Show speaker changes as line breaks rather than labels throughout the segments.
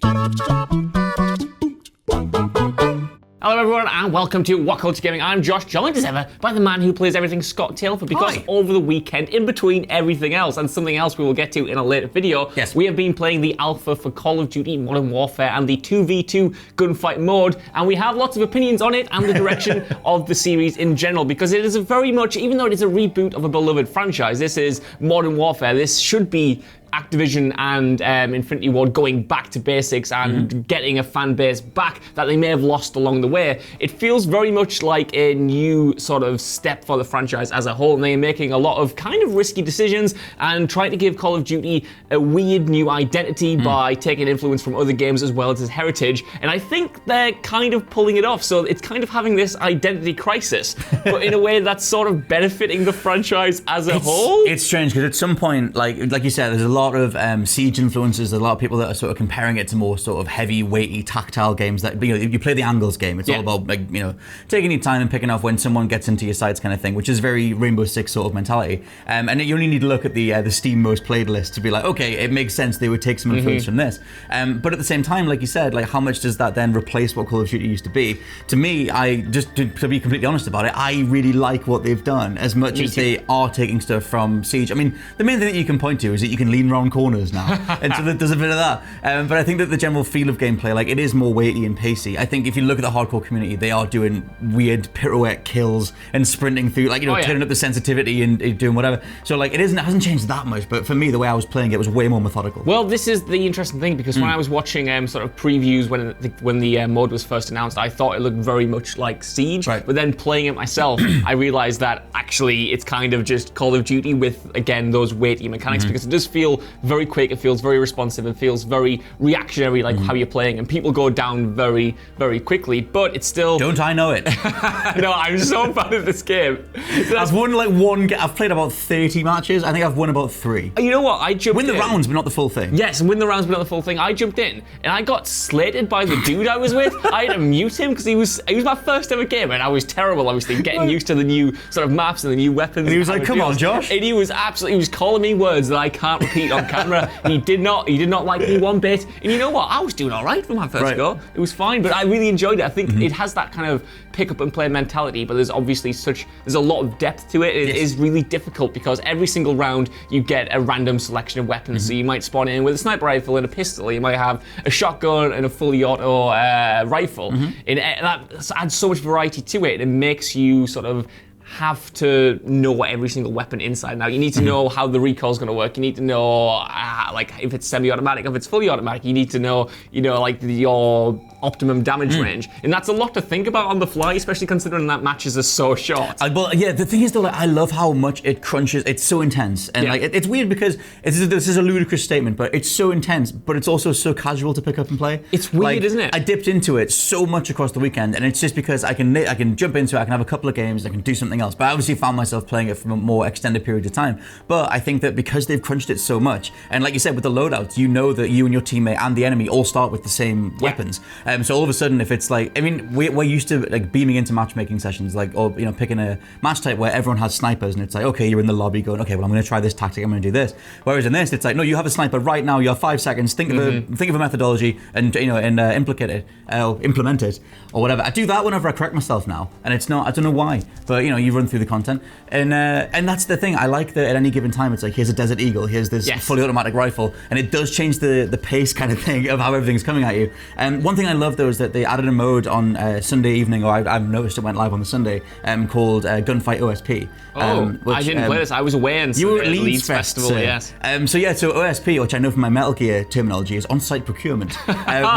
Hello everyone and welcome to WhatCulture Gaming. I'm Josh, joined as ever by the man who plays everything, Scott Taylor, because over the weekend, in between everything else and something else we will get to in a later video,
yes,
we have been playing the alpha for Call of Duty Modern Warfare and the 2v2 gunfight mode, and we have lots of opinions on it and the direction of the series in general, because it is a very much, even though it is a reboot of a beloved franchise, this is Modern Warfare. This should be Activision and Infinity Ward going back to basics and getting a fan base back that they may have lost along the way. It feels very much like a new sort of step for the franchise as a whole, and they're making a lot of kind of risky decisions and trying to give Call of Duty a weird new identity by taking influence from other games as well as its heritage, and I think they're kind of pulling it off, so it's kind of having this identity crisis, but in a way that's sort of benefiting the franchise as a whole.
It's strange because at some point, like you said, there's a lot of Siege influences. There's a lot of people that are sort of comparing it to more sort of heavy, weighty, tactile games that, you know, you play the angles game. It's all about, like, you know, taking your time and picking off when someone gets into your sights kind of thing, which is very Rainbow Six sort of mentality. And you only need to look at the Steam most played list to be like, okay, it makes sense they would take some influence from this. But at the same time, like you said, like how much does that then replace what Call of Duty used to be? To me, I just, to be completely honest about it, I really like what they've done as much as they are taking stuff from Siege. I mean, the main thing that you can point to is that you can lean around corners now, and so there's a bit of that. But I think that the general feel of gameplay, like, it is more weighty and pacey. I think if you look at the hardcore community, they are doing weird pirouette kills and sprinting through, like, you know, turning up the sensitivity and doing whatever. So like, it hasn't changed that much. But for me, the way I was playing it was way more methodical.
Well, this is the interesting thing, because when I was watching sort of previews when the mode was first announced, I thought it looked very much like Siege.
Right.
But then playing it myself, I realized that actually it's kind of just Call of Duty with, again, those weighty mechanics, because it does feel very quick, it feels very responsive, it feels very reactionary, like how you're playing, and people go down very, very quickly, but it's still...
Don't I know it?
No, I'm so bad at this game.
I've won like I've played about 30 matches. I think I've won about 3.
You know what? I jumped
Win the
in.
rounds, but not the full thing.
Yes, win the rounds, but not the full thing. I jumped in, and I got slated by the dude I was with. I had to mute him, because he was my first ever game, and I was terrible, obviously, getting used to the new sort of maps and the new weapons.
And he was like, come on, Josh.
And he was calling me words that I can't repeat on camera. He did not like me one bit. And you know what? I was doing all right for my first go. It was fine, but I really enjoyed it. I think it has that kind of pick up and play mentality, but there's obviously there's a lot of depth to it. It is really difficult, because every single round you get a random selection of weapons. So you might spawn in with a sniper rifle and a pistol. You might have a shotgun and a fully auto rifle. And that adds so much variety to it. It makes you sort of have to know every single weapon inside and out. You need to know how the recoil is going to work. You need to know like if it's semi-automatic, if it's fully automatic. You need to know, like your optimum damage range, and that's a lot to think about on the fly, especially considering that matches are so short.
Well, yeah, the thing is though, like, I love how much it crunches. It's so intense, and like it's weird because this is a ludicrous statement, but it's so intense, but it's also so casual to pick up and play.
It's weird,
like,
isn't it?
I dipped into it so much across the weekend, and it's just because I can jump into it, I can have a couple of games, I can do something else. But I obviously found myself playing it for a more extended period of time. But I think that because they've crunched it so much, and like you said with the loadouts, you know that you and your teammate and the enemy all start with the same weapons. So all of a sudden, if it's like, I mean, we're used to like beaming into matchmaking sessions, like, or picking a match type where everyone has snipers, and it's like, okay, you're in the lobby going, okay, well, I'm going to try this tactic, I'm going to do this. Whereas in this, it's like, no, you have a sniper right now, you have 5 seconds, think of a methodology and implement it or whatever. I do that whenever I correct myself now, and it's not, I don't know why, but you run through the content, and that's the thing. I like that at any given time, it's like, here's a Desert Eagle, here's this fully automatic rifle, and it does change the pace kind of thing of how everything's coming at you. And one thing I love though is that they added a mode on Sunday evening, or I've noticed it went live on the Sunday, called Gunfight OSP.
Which, I didn't play this. I was away in
you were at
Leeds
Festival,
yes.
So OSP, which I know from my Metal Gear terminology, is on-site procurement,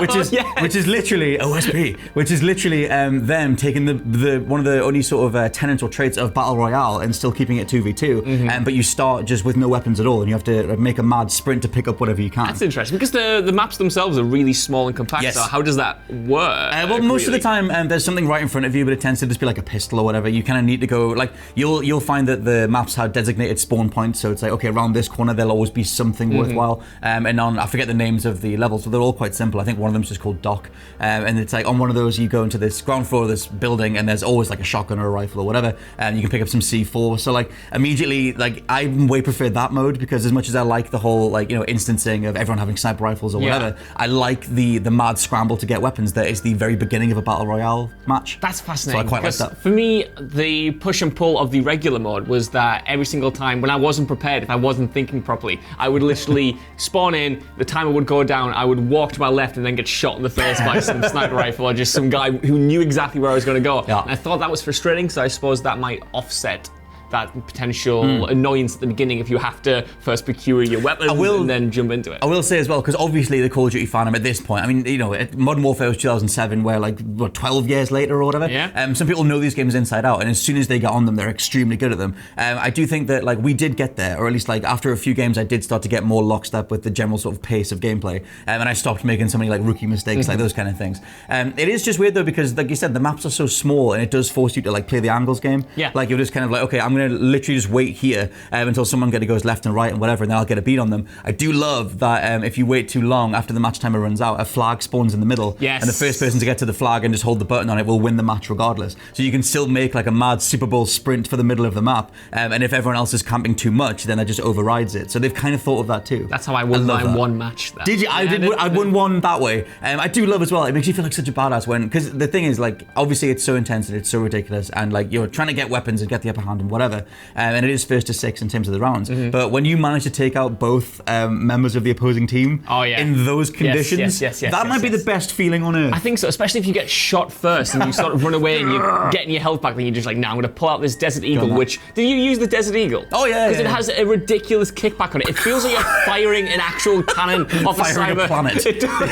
which is literally OSP, which is literally them taking the one of the only sort of tenets or traits of Battle Royale and still keeping it 2v2, but you start just with no weapons at all, and you have to make a mad sprint to pick up whatever you can.
That's interesting, because the maps themselves are really small and compact, so how does that that were.
Well, most of the time, there's something right in front of you, but it tends to just be like a pistol or whatever. You kind of need to go, like, you'll find that the maps have designated spawn points, so it's like, okay, around this corner, there'll always be something worthwhile. And I forget the names of the levels, but they're all quite simple. I think one of them's just called Dock. And it's like, on one of those, you go into this ground floor of this building, and there's always like a shotgun or a rifle or whatever, and you can pick up some C4. So, like, immediately, like, I way prefer that mode, because as much as I like the whole, like, you know, instancing of everyone having sniper rifles or whatever, I like the mad scramble to get weapons that is the very beginning of a battle royale match.
That's fascinating.
So I quite like that.
For me, the push and pull of the regular mode was that every single time when I wasn't prepared, if I wasn't thinking properly, I would literally spawn in, the timer would go down, I would walk to my left and then get shot in the face by some sniper rifle or just some guy who knew exactly where I was going to go. And I thought that was frustrating, so I suppose that might offset that potential annoyance at the beginning if you have to first procure your weapons and then jump into it.
I will say as well, because obviously the Call of Duty fandom at this point, I mean, you know, Modern Warfare was 2007, where like, what, 12 years later or whatever?
Yeah.
Some people know these games inside out, and as soon as they get on them, they're extremely good at them. I do think that, like, we did get there, or at least, like, after a few games, I did start to get more lockstep with the general sort of pace of gameplay, and I stopped making so many, like, rookie mistakes, like those kind of things. It is just weird, though, because, like you said, the maps are so small, and it does force you to, like, play the angles game.
Yeah.
Like, you're just kind of like, okay, I'm going to literally just wait here until someone goes left and right and whatever, and then I'll get a beat on them. I do love that if you wait too long after the match timer runs out, a flag spawns in the middle, and the first person to get to the flag and just hold the button on it will win the match regardless. So you can still make like a mad Super Bowl sprint for the middle of the map, and if everyone else is camping too much, then that just overrides it. So they've kind of thought of that too.
That's how I won my one match.
Did you? I won one that way. I do love as well. It makes you feel like such a badass because the thing is, like, obviously it's so intense and it's so ridiculous, and like you're trying to get weapons and get the upper hand and whatever, and it is first to 6 in terms of the rounds. But when you manage to take out both members of the opposing team in those conditions, that might be the best feeling on earth.
I think so, especially if you get shot first and you sort of run away and you're getting your health back, then you're just like, now I'm going to pull out this Desert Eagle, which, did you use the Desert Eagle?
Oh yeah.
Because it has a ridiculous kickback on it. It feels like you're firing an actual cannon off a cyber
planet.
It does.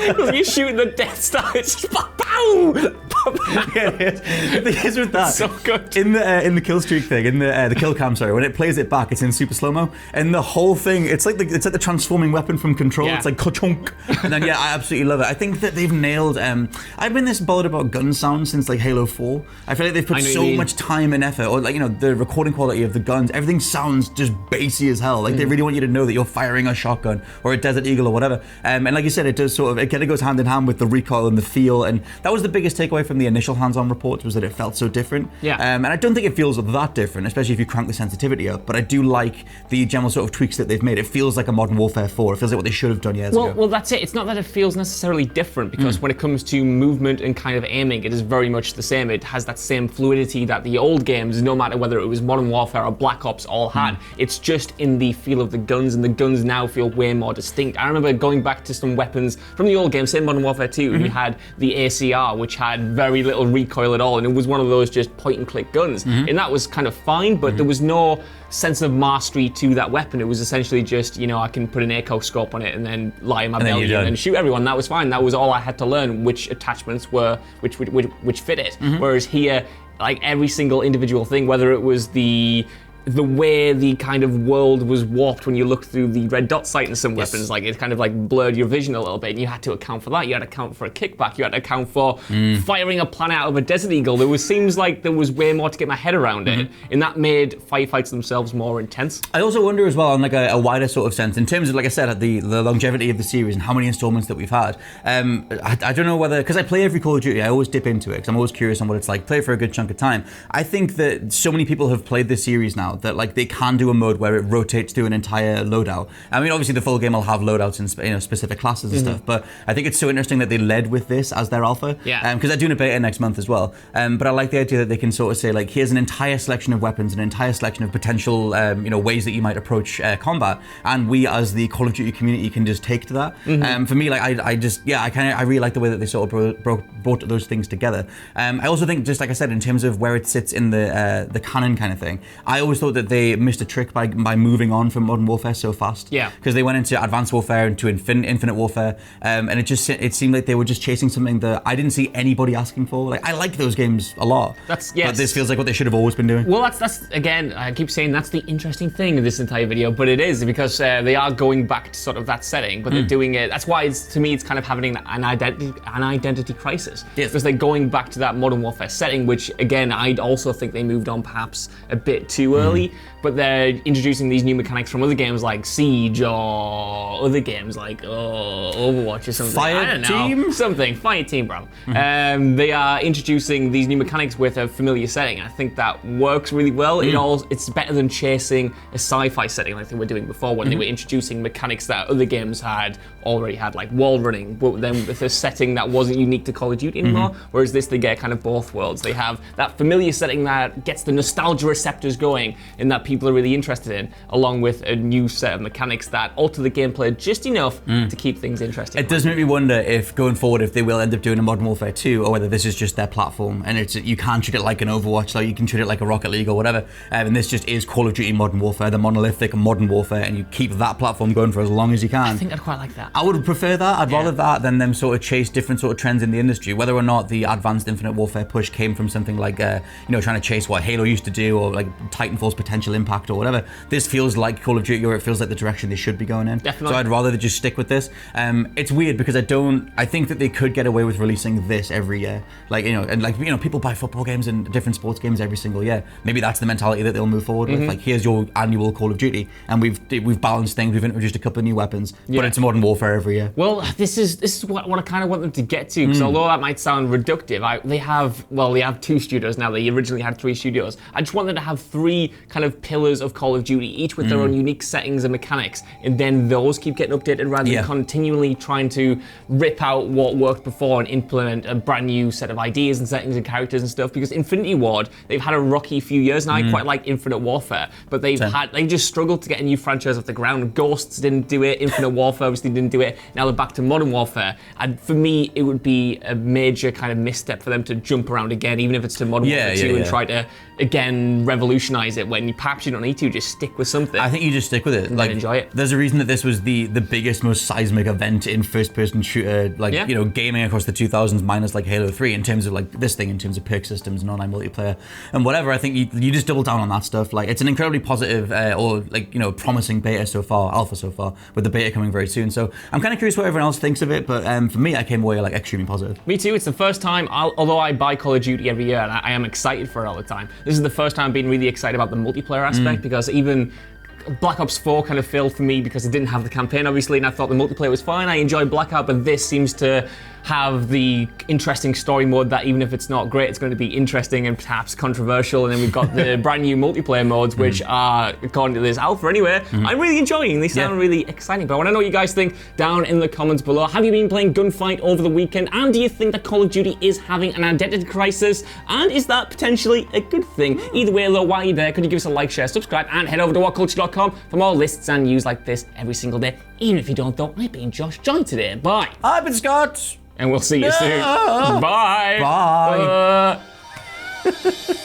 Because you're shooting the Death Star, it's just pow!
The thing is with that,
so good.
In the kill streak thing, in the kill cam, sorry, when it plays it back, it's in super slow-mo, and the whole thing, it's like the transforming weapon from Control. It's like ka-chunk. And then I absolutely love it. I think that they've nailed. I've been this bothered about gun sound since like Halo 4. I feel like they've put so much time and effort, or like, you know, the recording quality of the guns, everything sounds just bassy as hell. Like they really want you to know that you're firing a shotgun or a Desert Eagle or whatever. And like you said, it does sort of, it kind of goes hand in hand with the recoil and the feel, and that was the biggest takeaway from the initial hands-on reports, was that it felt so different. And I don't think it feels that different, especially if you crank the sensitivity up, but I do like the general sort of tweaks that they've made. It feels like a Modern Warfare 4. It feels like what they should have done years ago.
Well, that's it. It's not that it feels necessarily different, because when it comes to movement and kind of aiming, it is very much the same. It has that same fluidity that the old games, no matter whether it was Modern Warfare or Black Ops, all had. It's just in the feel of the guns, and the guns now feel way more distinct. I remember going back to some weapons from the old games, say Modern Warfare 2, you had the ACR, which had very little recoil at all, and it was one of those just point-and-click guns. And that was kind of fine, but there was no sense of mastery to that weapon. It was essentially just, you know, I can put an ACO scope on it and then lie in my belly and shoot everyone. That was fine. That was all I had to learn, which attachments were, which fit it. Whereas here, like every single individual thing, whether it was the way the kind of world was warped when you looked through the red dot sight in some weapons, like it kind of like blurred your vision a little bit, and you had to account for that. You had to account for a kickback. You had to account for firing a planet out of a Desert Eagle. Seems like there was way more to get my head around it, and that made firefights themselves more intense.
I also wonder as well, on like a wider sort of sense, in terms of, like I said, the longevity of the series and how many installments that we've had. I don't know whether, because I play every Call of Duty, I always dip into it because I'm always curious on what it's like. Play for a good chunk of time. I think that so many people have played this series now that like they can do a mode where it rotates through an entire loadout. I mean, obviously the full game will have loadouts in, you know, specific classes and stuff, but I think it's so interesting that they led with this as their alpha. Because they're doing a beta next month as well. But I like the idea that they can sort of say, like, here's an entire selection of weapons, an entire selection of potential, you know, ways that you might approach combat, and we as the Call of Duty community can just take to that. For me, like, I really like the way that they sort of brought those things together. I also think, just like I said, in terms of where it sits in the canon kind of thing, I always always thought that they missed a trick by moving on from Modern Warfare so fast.
Yeah.
Because they went into Advanced Warfare, into Infinite Warfare, and it seemed like they were just chasing something that I didn't see anybody asking for. Like, I like those games a lot. But this feels like what they should have always been doing.
Well, that's again, I keep saying that's the interesting thing in this entire video, but it is because they are going back to sort of that setting, but they're doing it. That's why to me it's kind of having an identity crisis.
Yes.
Because they're going back to that Modern Warfare setting, which again, I'd also think they moved on perhaps a bit too early, but they're introducing these new mechanics from other games like Siege or other games like Overwatch or something. Fire Team, bro. They are introducing these new mechanics with a familiar setting. I think that works really well. It's better than chasing a sci-fi setting like they were doing before when they were introducing mechanics that other games had already had, like wall running, but then with a setting that wasn't unique to Call of Duty anymore. Whereas this, they get kind of both worlds. They have that familiar setting that gets the nostalgia receptors going and that people are really interested in, along with a new set of mechanics that alter the gameplay just enough to keep things interesting.
It does make me wonder if going forward, if they will end up doing a Modern Warfare 2, or whether this is just their platform and you can't treat it like an Overwatch, like you can treat it like a Rocket League or whatever. And this just is Call of Duty Modern Warfare, the monolithic Modern Warfare, and you keep that platform going for as long as you can.
I think I'd quite like that.
I would prefer that. I'd rather that than them sort of chase different sort of trends in the industry. Whether or not the advanced Infinite Warfare push came from something like, trying to chase what Halo used to do, or like Titanfall's potential impact or whatever. This feels like Call of Duty, or it feels like the direction they should be going in.
Definitely.
So I'd rather they just stick with this. It's weird because I think that they could get away with releasing this every year. People buy football games and different sports games every single year. Maybe that's the mentality that they'll move forward with. Like, here's your annual Call of Duty, and we've balanced things. We've introduced a couple of new weapons, but it's Modern Warfare every year.
Well, this is what I kind of want them to get to, because although that might sound reductive, they have 2 studios now. They originally had 3 studios. I just want them to have 3 kind of pillars of Call of Duty, each with their own unique settings and mechanics, and then those keep getting updated rather than continually trying to rip out what worked before and implement a brand new set of ideas and settings and characters and stuff. Because Infinity Ward, they've had a rocky few years now. I quite like Infinite Warfare, but they just struggled to get a new franchise off the ground. Ghosts didn't do it. Infinite Warfare obviously didn't do it. Now they're back to Modern Warfare, and for me, it would be a major kind of misstep for them to jump around again, even if it's to Modern Warfare 2 and try to again revolutionize it, when perhaps you don't need to. Just stick with something.
I think you just stick with it.
Like, enjoy it.
There's a reason that this was the biggest, most seismic event in first-person shooter, gaming across the 2000s, minus like Halo 3, in terms of like this thing, in terms of perk systems and online multiplayer and whatever. I think you just double down on that stuff. Like, it's an incredibly positive promising beta so far, alpha so far, with the beta coming very soon. So I'm kind of curious what everyone else thinks of it, but for me, I came away like extremely positive.
Me too. It's the first time, although I buy Call of Duty every year and I am excited for it all the time, this is the first time I've been really excited about the multiplayer aspect, because even Black Ops 4 kind of failed for me because it didn't have the campaign, obviously, and I thought the multiplayer was fine. I enjoyed Blackout, but this seems to have the interesting story mode that even if it's not great, it's going to be interesting and perhaps controversial. And then we've got the brand new multiplayer modes, which are, according to this alpha anyway, I'm really enjoying. They sound really exciting. But I want to know what you guys think down in the comments below. Have you been playing Gunfight over the weekend? And do you think that Call of Duty is having an identity crisis? And is that potentially a good thing? Either way, though, while you're there, could you give us a like, share, subscribe, and head over to WhatCulture.com for more lists and news like this every single day. Even if you don't, though, I've been Josh. Join today. Bye.
I've been Scott.
And we'll see you soon. Bye.
Bye.